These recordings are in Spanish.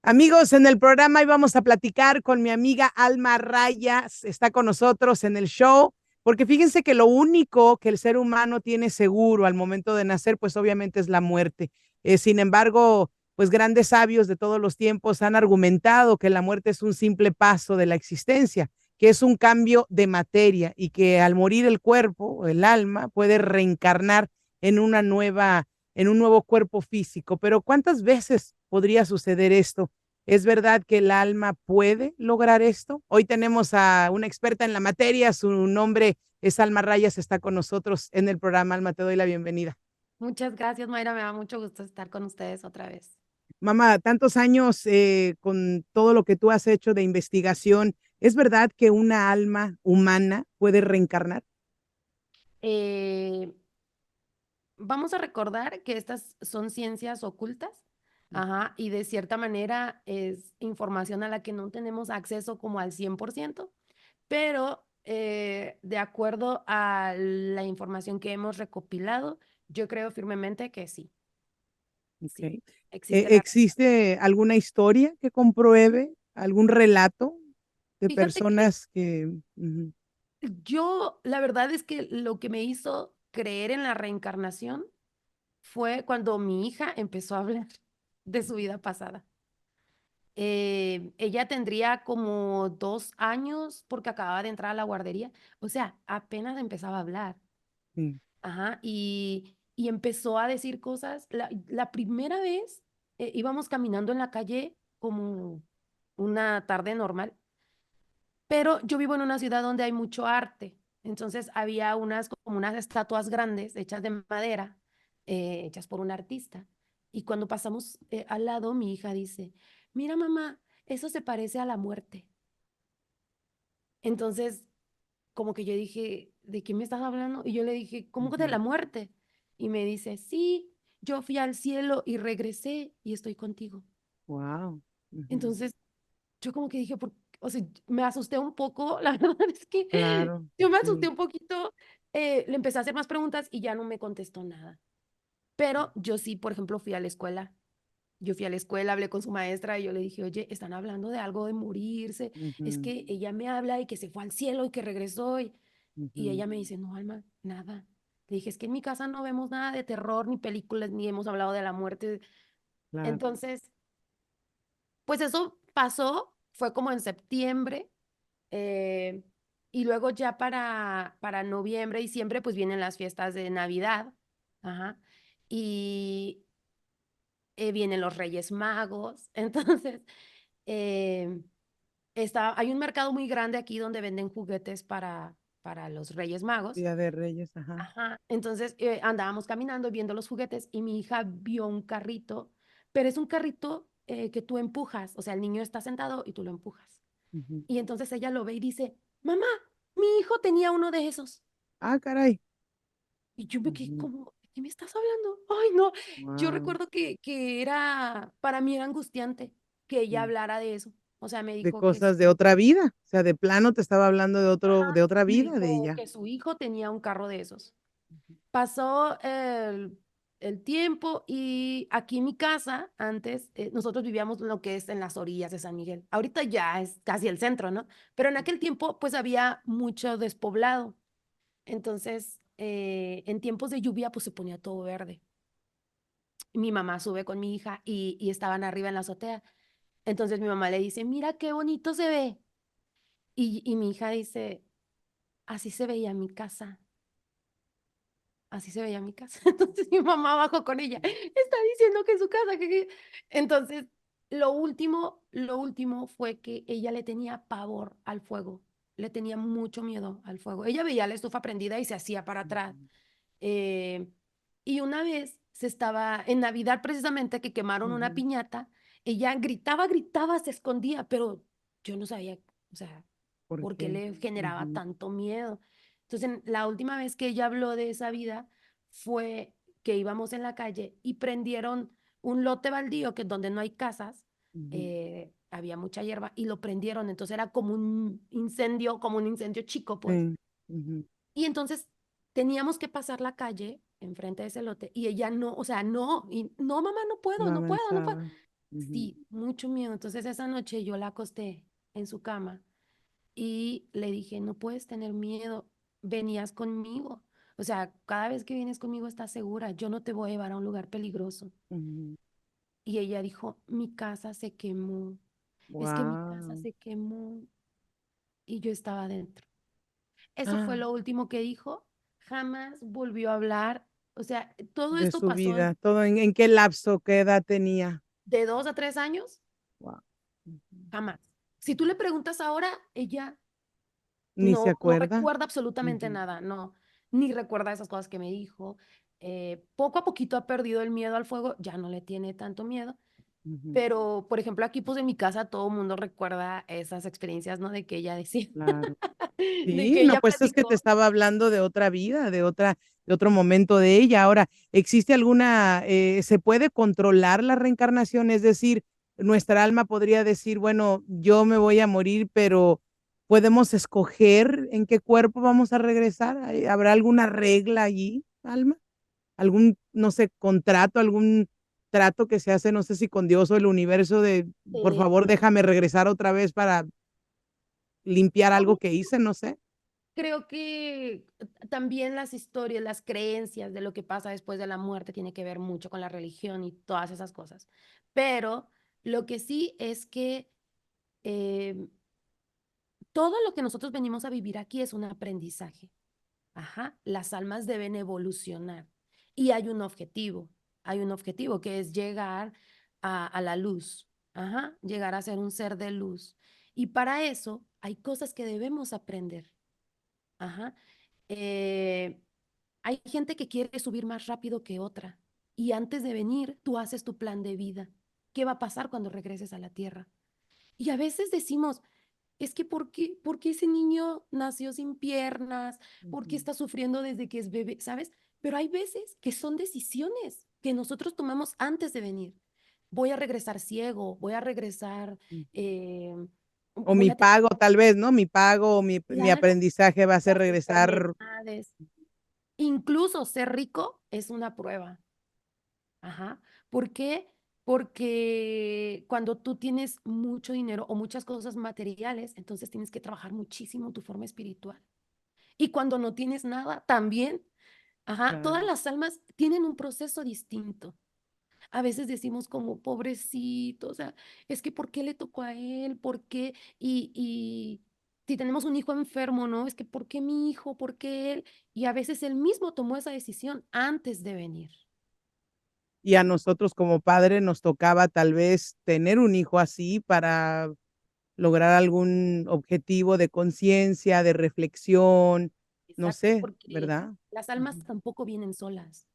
Amigos, en el programa hoy vamos a platicar con mi amiga Alma Rayas, está con nosotros en el show, porque fíjense que lo único que el ser humano tiene seguro al momento de nacer, pues obviamente es la muerte. Sin embargo, pues grandes sabios de todos los tiempos han argumentado que la muerte es un simple paso de la existencia, que es un cambio de materia y que al morir el cuerpo, el alma, puede reencarnar en una nueva, en un nuevo cuerpo físico. Pero ¿cuántas veces podría suceder esto? ¿Es verdad que el alma puede lograr esto? Hoy tenemos a una experta en la materia, su nombre es Alma Rayas, está con nosotros en el programa. Alma, te doy la bienvenida. Muchas gracias, Mayra. Me da mucho gusto estar con ustedes otra vez. Mamá, tantos años con todo lo que tú has hecho de investigación, ¿es verdad que una alma humana puede reencarnar? Eh, Vamos a recordar que estas son ciencias ocultas, ajá, y de cierta manera es información a la que no tenemos acceso como al 100%, pero de acuerdo a la información que hemos recopilado, yo creo firmemente que sí, sí, Okay. existe la... ¿Existe alguna historia que compruebe, algún relato de Fíjate que personas que... la verdad es que lo que me hizo creer en la reencarnación fue cuando mi hija empezó a hablar de su vida pasada. Ella tendría como 2 años porque acababa de entrar a la guardería, o sea, apenas empezaba a hablar. Sí. Ajá, y empezó a decir cosas. La primera vez íbamos caminando en la calle como una tarde normal, pero yo vivo en una ciudad donde hay mucho arte. Entonces había como unas estatuas grandes hechas de madera, hechas por un artista. Y cuando pasamos al lado, mi hija dice, mira mamá, eso se parece a la muerte. Entonces, como que yo dije, ¿de qué me estás hablando? Y yo le dije, ¿cómo que de la muerte? Y me dice, sí, yo fui al cielo y regresé y estoy contigo. Wow. Entonces, yo como que dije, o sea, me asusté un poco, la verdad es que Claro, yo me asusté sí. un poquito, le empecé a hacer más preguntas y ya no me contestó nada. Pero yo sí, por ejemplo, fui a la escuela. Yo fui a la escuela, hablé con su maestra y yo le dije, oye, están hablando de algo de morirse. Es Ujú, que ella me habla y que se fue al cielo y que regresó. Y ujú, ella me dice, no, Alma, nada. Le dije, es que en mi casa no vemos nada de terror, ni películas, ni hemos hablado de la muerte. claro. Entonces, pues eso pasó, fue como en septiembre. eh, y luego ya para noviembre, diciembre, pues vienen las fiestas de Navidad. Ajá. Y vienen los Reyes Magos. Entonces, eh, hay un mercado muy grande aquí donde venden juguetes para los Reyes Magos. Día de Reyes, ajá. Ajá. Entonces andábamos caminando viendo los juguetes y mi hija vio un carrito, pero es un carrito que tú empujas, o sea, el niño está sentado y tú lo empujas. Ujú. Y entonces ella lo ve y dice, mamá, mi hijo tenía uno de esos. Ah, caray. Y yo me quedé Ujú. como, ¿de qué me estás hablando? Ay, no. Yo Wow. recuerdo que era, para mí era angustiante que ella Sí. hablara de eso. O sea, me De dijo que cosas de otra vida. O sea, de plano te estaba hablando de otro, ajá, de otra me vida de dijo ella. que su hijo tenía un carro de esos. Pasó el tiempo y aquí en mi casa, antes, nosotros vivíamos lo que es en las orillas de San Miguel. Ahorita ya es casi el centro, ¿no? Pero en aquel tiempo, pues había mucho despoblado. Entonces, en tiempos de lluvia, pues se ponía todo verde. Y mi mamá sube con mi hija y estaban arriba en la azotea. Entonces mi mamá le dice, mira qué bonito se ve. Y mi hija dice, así se veía mi casa. Así se veía mi casa. Entonces mi mamá bajó con ella. Está diciendo que es su casa. Entonces, lo último fue que ella le tenía pavor al fuego. Le tenía mucho miedo al fuego. Ella veía la estufa prendida y se hacía para atrás. Eh, y una vez en Navidad precisamente, que quemaron una Ujú, piñata, ella gritaba, gritaba, se escondía, pero yo no sabía, o sea, ¿por por qué qué? le generaba Ujú, tanto miedo. Entonces, la última vez que ella habló de esa vida fue que íbamos en la calle y prendieron un lote baldío, que es donde no hay casas, ujú. había mucha hierba, y lo prendieron, entonces era como un incendio chico, pues. Sí. Ujú. Y entonces teníamos que pasar la calle enfrente de ese lote y ella no, o sea, no, y no, mamá, no puedo, No no puedo, no puedo. avanzaba. Ujú, Sí, mucho miedo. Entonces esa noche yo la acosté en su cama y le dije, no puedes tener miedo, venías conmigo. O sea, cada vez que vienes conmigo estás segura, yo no te voy a llevar a un lugar peligroso. ujú. Y ella dijo, mi casa se quemó, es que mi casa Guau. se quemó y yo estaba dentro. Eso fue Ah, lo último que dijo, jamás volvió a hablar. O sea, todo de esto su pasó vida, todo en qué lapso, qué edad tenía. de 2 a 3 años, Guau. jamás. Si tú le preguntas ahora, ella Ni se no acuerda. recuerda absolutamente Ujú, nada, no, ni recuerda esas cosas que me dijo. Poco a poquito ha perdido el miedo al fuego, ya no le tiene tanto miedo, ujú. pero por ejemplo aquí pues en mi casa todo el mundo recuerda esas experiencias, ¿no? De que ella decía, Claro. de Sí, que no, ella pues es que te platicó. estaba hablando de otra vida, de otro momento de ella. Ahora, ¿existe alguna, se puede controlar la reencarnación? Es decir, nuestra alma podría decir, bueno, yo me voy a morir, pero podemos escoger en qué cuerpo vamos a regresar. ¿Habrá alguna regla allí, alma? ¿Algún, no sé, contrato, algún trato que se hace, no sé si con Dios o el universo de, por eh, favor, déjame regresar otra vez para limpiar algo no, que hice, no sé? creo que también las historias, las creencias de lo que pasa después de la muerte tiene que ver mucho con la religión y todas esas cosas. Pero lo que sí es que eh, todo lo que nosotros venimos a vivir aquí es un aprendizaje. Ajá, las almas deben evolucionar y hay un objetivo que es llegar a la luz, ajá, llegar a ser un ser de luz. Y para eso hay cosas que debemos aprender, ajá. Eh, Hay gente que quiere subir más rápido que otra y antes de venir tú haces tu plan de vida. ¿Qué va a pasar cuando regreses a la tierra? Y a veces decimos, es que por qué ese niño nació sin piernas? ¿Por qué Ujú, está sufriendo desde que es bebé? ¿Sabes? Pero hay veces que son decisiones que nosotros tomamos antes de venir. Voy a regresar ciego, voy a regresar, ujú. eh, O voy mi a tener, pago, tal vez, ¿no? Mi pago o mi claro, aprendizaje va a ser las regresar. enfermedades. Incluso ser rico es una prueba. Ajá. ¿Por qué? Porque cuando tú tienes mucho dinero o muchas cosas materiales, entonces tienes que trabajar muchísimo tu forma espiritual. Y cuando no tienes nada, también, ajá, todas Claro. las almas tienen un proceso distinto. A veces decimos como, pobrecito, o sea, es que ¿por qué le tocó a él? ¿Por qué? Y si tenemos un hijo enfermo, ¿no? Es que ¿por qué mi hijo? ¿Por qué él? Y a veces él mismo tomó esa decisión antes de venir. Y a nosotros como padre nos tocaba tal vez tener un hijo así para lograr algún objetivo de conciencia, de reflexión, no Exacto, sé, porque ¿verdad? las almas Ujú, tampoco vienen solas.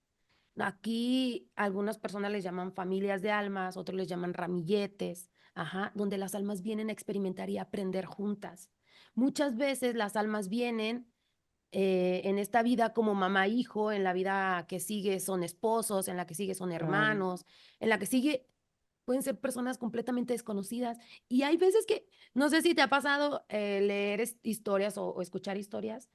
Aquí algunas personas les llaman familias de almas, otros les llaman ramilletes, ajá, donde las almas vienen a experimentar y a aprender juntas. Muchas veces las almas vienen en esta vida como mamá e hijo, en la vida que sigue son esposos, en la que sigue son claro. hermanos, en la que sigue pueden ser personas completamente desconocidas. Y hay veces que, no sé si te ha pasado leer historias o escuchar historias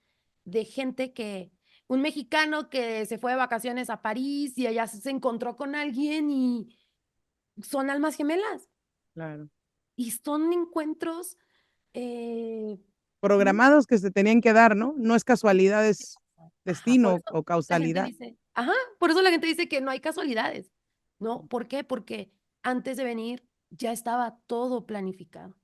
de gente que, un mexicano que se fue de vacaciones a París y allá se encontró con alguien y son almas gemelas. Claro. Y son encuentros eh, muy... Programados que se tenían que dar, ¿no? No es casualidad, es Ajá, por destino eso o la gente causalidad. dice, ajá, por eso la gente dice que no hay casualidades, ¿no? ¿Por qué? Porque antes de venir ya estaba todo planificado.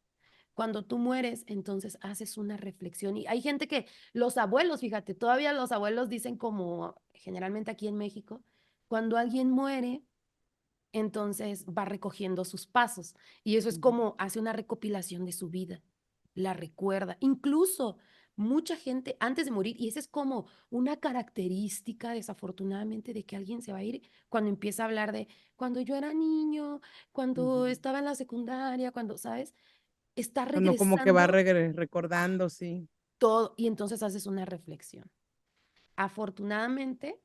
Cuando tú mueres, entonces haces una reflexión. Y hay gente que, los abuelos, fíjate, todavía los abuelos dicen como generalmente aquí en México, cuando alguien muere, entonces va recogiendo sus pasos. Y eso es Ujú, como hace una recopilación de su vida, la recuerda. Incluso mucha gente antes de morir, y esa es como una característica desafortunadamente de que alguien se va a ir cuando empieza a hablar de cuando yo era niño, ujú. cuando estaba en la secundaria, cuando, ¿sabes? Está Uno como que va regresando recordando, sí. todo y entonces haces una reflexión. Afortunadamente,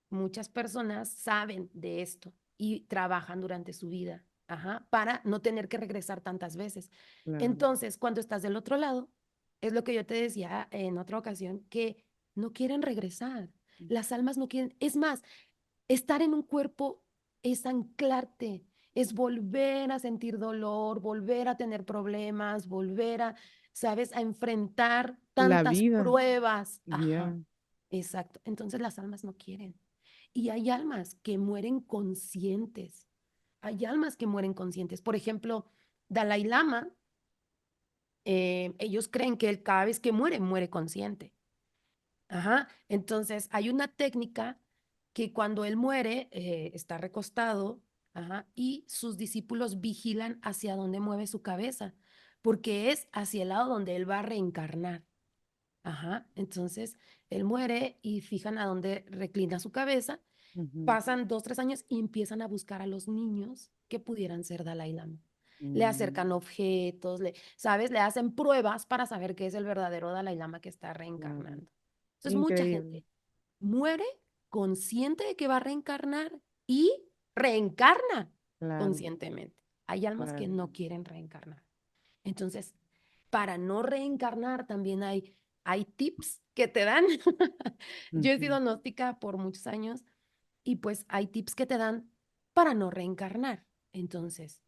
muchas personas saben de esto y trabajan durante su vida, ajá, para no tener que regresar tantas veces. Claro. Entonces, cuando estás del otro lado, es lo que yo te decía en otra ocasión, que no quieren regresar. Las almas no quieren, es más, estar en un cuerpo es anclarte es volver a sentir dolor, volver a tener problemas, volver a, ¿sabes?, a enfrentar La tantas vida. pruebas. Ya. Ajá, exacto. Entonces las almas no quieren. Y hay almas que mueren conscientes. Hay almas que mueren conscientes. Por ejemplo, Dalai Lama, ellos creen que él cada vez que muere, muere consciente. Ajá. Entonces, hay una técnica que cuando él muere, está recostado, ajá, y sus discípulos vigilan hacia dónde mueve su cabeza, porque es hacia el lado donde él va a reencarnar. Ajá. Entonces, él muere y fijan a dónde reclina su cabeza. Ujú. Pasan 2, 3 años y empiezan a buscar a los niños que pudieran ser Dalai Lama. Le Mm, acercan objetos, ¿sabes? Le hacen pruebas para saber que es el verdadero Dalai Lama que está claro. reencarnando. Entonces, mucha Increíble. gente muere consciente de que va a reencarnar y reencarna Claro, conscientemente. Hay almas que claro. no quieren reencarnar. Entonces, para no reencarnar también hay tips que te dan. Yo he Ujú. sido gnóstica por muchos años y pues hay tips que te dan para no reencarnar. Entonces,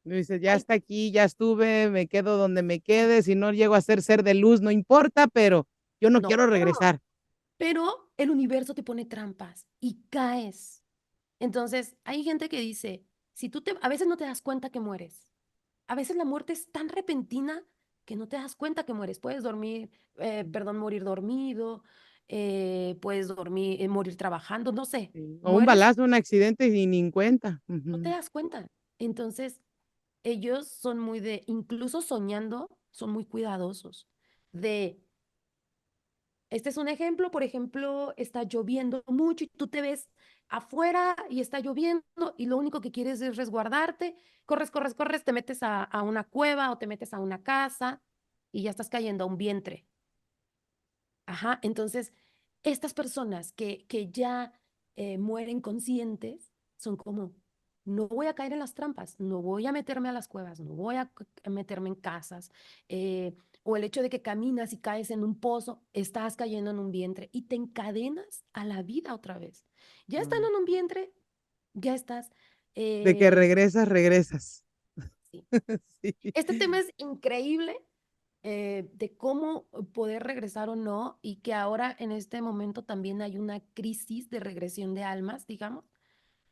Dices, ya hay, está aquí, ya estuve, me quedo donde me quede, si no llego a ser de luz, no importa, pero yo no no, quiero regresar. pero el universo te pone trampas y caes. Entonces, hay gente que dice, si tú a veces no te das cuenta que mueres, a veces la muerte es tan repentina que no te das cuenta que mueres. Puedes dormir, perdón, morir dormido, puedes dormir, morir trabajando, no sé, Sí. O un mueres, balazo, un accidente y ni en cuenta. no te Ujú. das cuenta. Entonces, ellos son muy de, incluso soñando, son muy cuidadosos de, este es un ejemplo, por ejemplo, está lloviendo mucho y tú te ves afuera y está lloviendo y lo único que quieres es resguardarte, corres, corres, corres, te metes a una cueva o te metes a una casa y ya estás cayendo a un vientre. Ajá, entonces, estas personas que ya mueren conscientes son como, no voy a caer en las trampas, no voy a meterme a las cuevas, no voy a meterme en casas, o el hecho de que caminas y caes en un pozo, estás cayendo en un vientre y te encadenas a la vida otra vez. Ya estando Mm. en un vientre, ya estás. De que eh, regresas, regresas. sí. Sí. Este tema es increíble, de cómo poder regresar o no, y que ahora en este momento también hay una crisis de regresión de almas, digamos,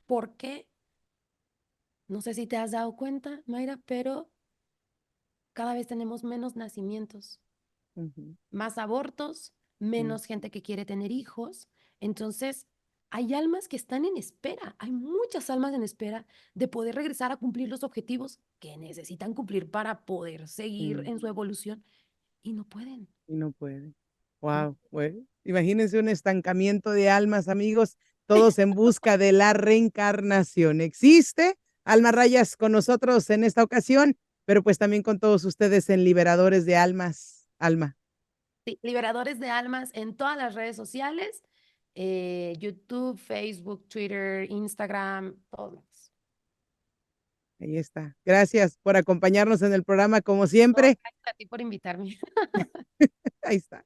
porque no sé si te has dado cuenta, Mayra, pero cada vez tenemos menos nacimientos, Ujú. más abortos, Sí. menos gente que quiere tener hijos. Entonces, hay almas que están en espera, hay muchas almas en espera de poder regresar a cumplir los objetivos que necesitan cumplir para poder seguir Sí. en su evolución y no pueden. Y no puede. No. Wow, bueno, imagínense un estancamiento de almas, amigos, todos en busca de la reencarnación. ¿Existe? Alma Rayas con nosotros en esta ocasión, pero pues también con todos ustedes en Liberadores de Almas. Alma, Sí, liberadores de almas en todas las redes sociales, YouTube, Facebook, Twitter, Instagram, todos. ahí está. Gracias por acompañarnos en el programa como No, siempre. gracias a ti por invitarme. Ahí está.